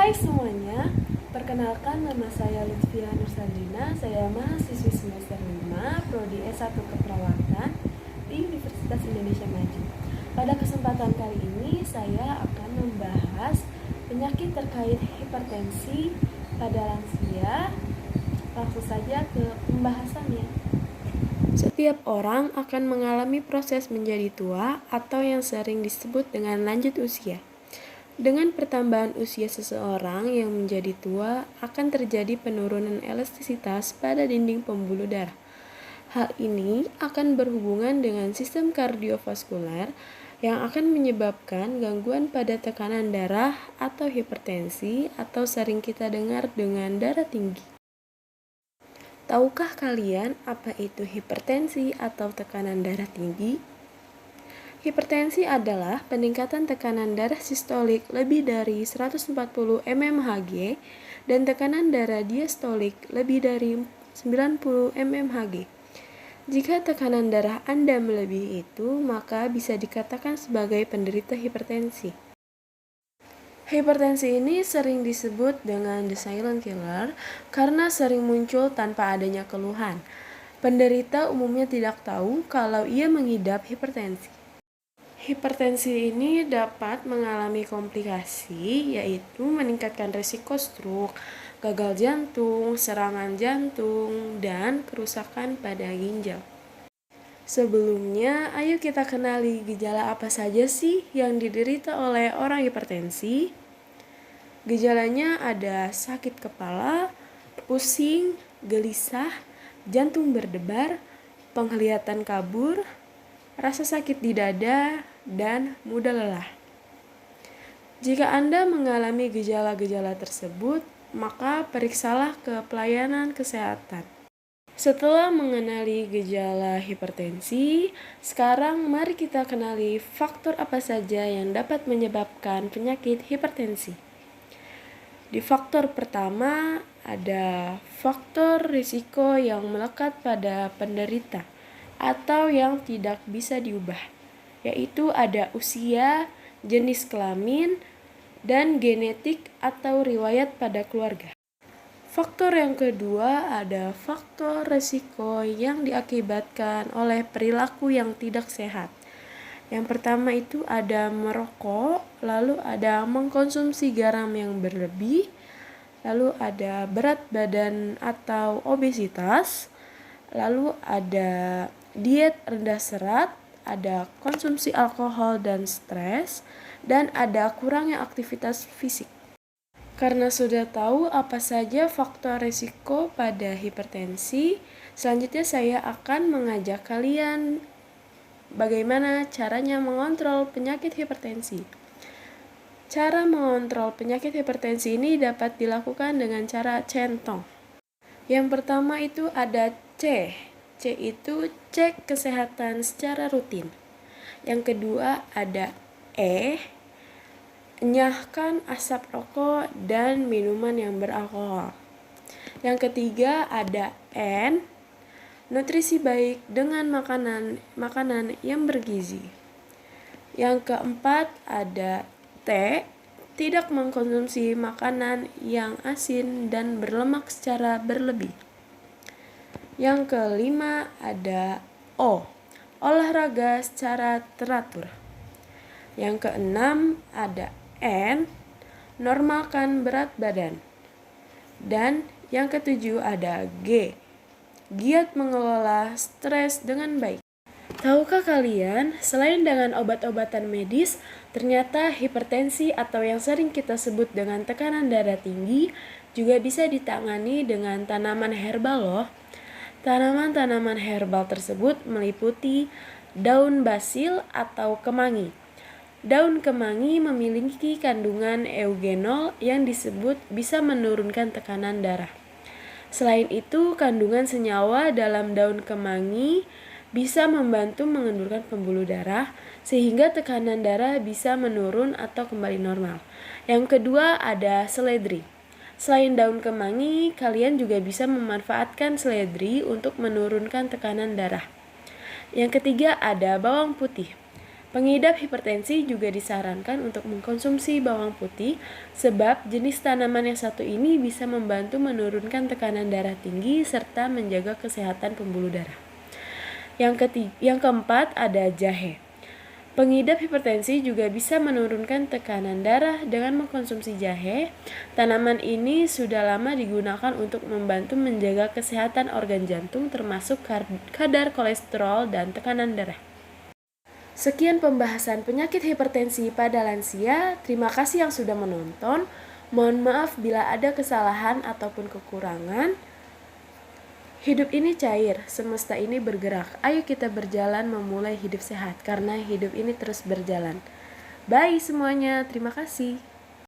Hai semuanya, perkenalkan nama saya Lutfia Nursadrina, saya mahasiswi semester 5, Prodi S1 Keperawatan di Universitas Indonesia Maju. Pada kesempatan kali ini saya akan membahas penyakit terkait hipertensi pada lansia. Langsung saja ke pembahasannya. Setiap orang akan mengalami proses menjadi tua atau yang sering disebut dengan lanjut usia. Dengan pertambahan usia seseorang yang menjadi tua, akan terjadi penurunan elastisitas pada dinding pembuluh darah. Hal ini akan berhubungan dengan sistem kardiovaskuler yang akan menyebabkan gangguan pada tekanan darah atau hipertensi atau sering kita dengar dengan darah tinggi. Tahukah kalian apa itu hipertensi atau tekanan darah tinggi? Hipertensi adalah peningkatan tekanan darah sistolik lebih dari 140 mmHg dan tekanan darah diastolik lebih dari 90 mmHg. Jika tekanan darah Anda melebihi itu, maka bisa dikatakan sebagai penderita hipertensi. Hipertensi ini sering disebut dengan the silent killer karena sering muncul tanpa adanya keluhan. Penderita umumnya tidak tahu kalau ia mengidap hipertensi. Hipertensi ini dapat mengalami komplikasi, yaitu meningkatkan risiko stroke, gagal jantung, serangan jantung, dan kerusakan pada ginjal. Sebelumnya, ayo kita kenali gejala apa saja sih yang diderita oleh orang hipertensi. Gejalanya ada sakit kepala, pusing, gelisah, jantung berdebar, penglihatan kabur, rasa sakit di dada, dan mudah lelah. Jika Anda mengalami gejala-gejala tersebut, maka periksalah ke pelayanan kesehatan. Setelah mengenali gejala hipertensi, sekarang mari kita kenali faktor apa saja yang dapat menyebabkan penyakit hipertensi. Di faktor pertama, ada faktor risiko yang melekat pada penderita atau yang tidak bisa diubah, yaitu ada usia, jenis kelamin, dan genetik atau riwayat pada keluarga. Faktor yang kedua ada faktor risiko yang diakibatkan oleh perilaku yang tidak sehat. Yang pertama itu ada merokok, lalu ada mengkonsumsi garam yang berlebih, lalu ada berat badan atau obesitas, lalu ada diet rendah serat, ada konsumsi alkohol dan stres, dan ada kurangnya aktivitas fisik. Karena sudah tahu apa saja faktor risiko pada hipertensi, selanjutnya saya akan mengajak kalian bagaimana caranya mengontrol penyakit hipertensi. Cara mengontrol penyakit hipertensi ini dapat dilakukan dengan cara centong. Yang pertama itu ada C. C itu cek kesehatan secara rutin. Yang kedua ada E, enyahkan asap rokok dan minuman yang beralkohol. Yang ketiga ada N, nutrisi baik dengan makanan yang bergizi. Yang keempat ada T, tidak mengkonsumsi makanan yang asin dan berlemak secara berlebih. Yang kelima ada O, olahraga secara teratur. Yang keenam ada N, normalkan berat badan. Dan yang ketujuh ada G, giat mengelola stres dengan baik. Tahukah kalian, selain dengan obat-obatan medis, ternyata hipertensi atau yang sering kita sebut dengan tekanan darah tinggi juga bisa ditangani dengan tanaman herbal loh. Tanaman-tanaman herbal tersebut meliputi daun basil atau kemangi. Daun kemangi memiliki kandungan eugenol yang disebut bisa menurunkan tekanan darah. Selain itu, kandungan senyawa dalam daun kemangi bisa membantu mengendurkan pembuluh darah sehingga tekanan darah bisa menurun atau kembali normal. Yang kedua ada seledri. Selain daun kemangi, kalian juga bisa memanfaatkan seledri untuk menurunkan tekanan darah. Yang ketiga ada bawang putih. Pengidap hipertensi juga disarankan untuk mengkonsumsi bawang putih sebab jenis tanaman yang satu ini bisa membantu menurunkan tekanan darah tinggi serta menjaga kesehatan pembuluh darah. Yang keempat ada jahe. Pengidap hipertensi juga bisa menurunkan tekanan darah dengan mengkonsumsi jahe. Tanaman ini sudah lama digunakan untuk membantu menjaga kesehatan organ jantung termasuk kadar kolesterol dan tekanan darah. Sekian pembahasan penyakit hipertensi pada lansia. Terima kasih yang sudah menonton. Mohon maaf bila ada kesalahan ataupun kekurangan. Hidup ini cair, semesta ini bergerak. Ayo kita berjalan memulai hidup sehat, karena hidup ini terus berjalan. Bye semuanya, terima kasih.